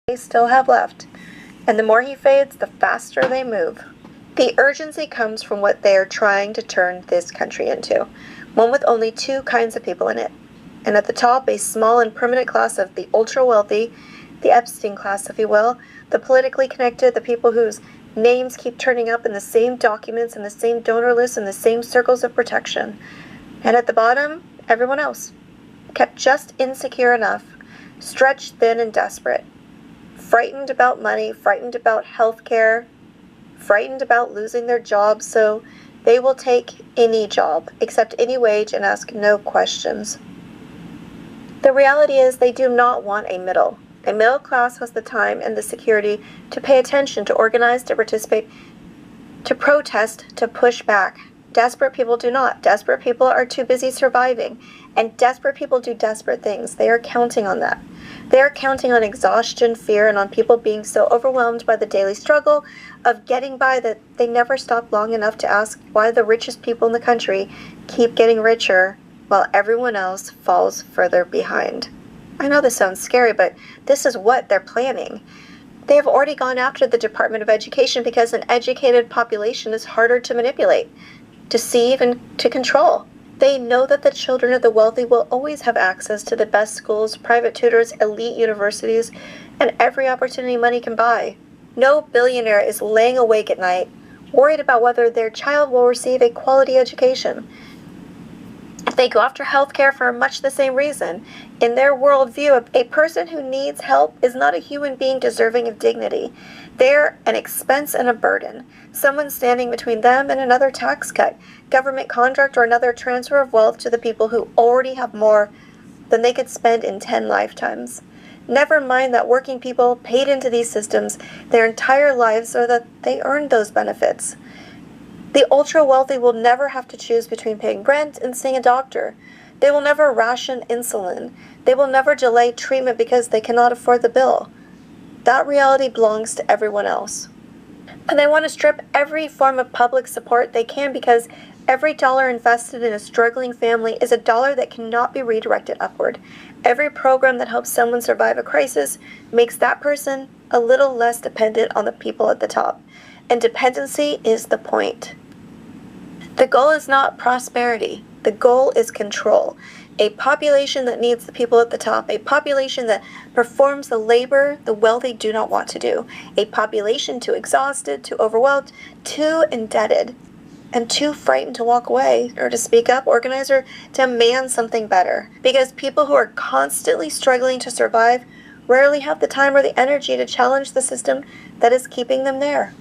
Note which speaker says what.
Speaker 1: they still have left. And the more he fades, the faster they move. The urgency comes from what they are trying to turn this country into, one with only two kinds of people in it. And at the top, a small and permanent class of the ultra-wealthy, the Epstein class, if you will, the politically connected, the people whose names keep turning up in the same documents and the same donor lists and the same circles of protection. And at the bottom, everyone else, kept just insecure enough, stretched thin and desperate, frightened about money, frightened about health care, frightened about losing their jobs, so they will take any job, accept any wage, and ask no questions. The reality is they do not want a middle. A middle class has the time and the security to pay attention, to organize, to participate, to protest, to push back. Desperate people do not. Desperate people are too busy surviving, and desperate people do desperate things. They are counting on that. They are counting on exhaustion, fear, and on people being so overwhelmed by the daily struggle of getting by that they never stop long enough to ask why the richest people in the country keep getting richer while everyone else falls further behind. I know this sounds scary, but this is what they're planning. They have already gone after the Department of Education because an educated population is harder to manipulate, deceive, and to control. They know that the children of the wealthy will always have access to the best schools, private tutors, elite universities, and every opportunity money can buy. No billionaire is laying awake at night, worried about whether their child will receive a quality education. They go after healthcare for much the same reason. In their worldview, a person who needs help is not a human being deserving of dignity. They're an expense and a burden, someone standing between them and another tax cut, government contract, or another transfer of wealth to the people who already have more than they could spend in 10 lifetimes. Never mind that working people paid into these systems their entire lives so that they earned those benefits. The ultra-wealthy will never have to choose between paying rent and seeing a doctor. They will never ration insulin. They will never delay treatment because they cannot afford the bill. That reality belongs to everyone else. And they want to strip every form of public support they can because every dollar invested in a struggling family is a dollar that cannot be redirected upward. Every program that helps someone survive a crisis makes that person a little less dependent on the people at the top. And dependency is the point. The goal is not prosperity. The goal is control. A population that needs the people at the top. A population that performs the labor the wealthy do not want to do. A population too exhausted, too overwhelmed, too indebted, and too frightened to walk away or to speak up, organize, or demand something better. Because people who are constantly struggling to survive rarely have the time or the energy to challenge the system that is keeping them there.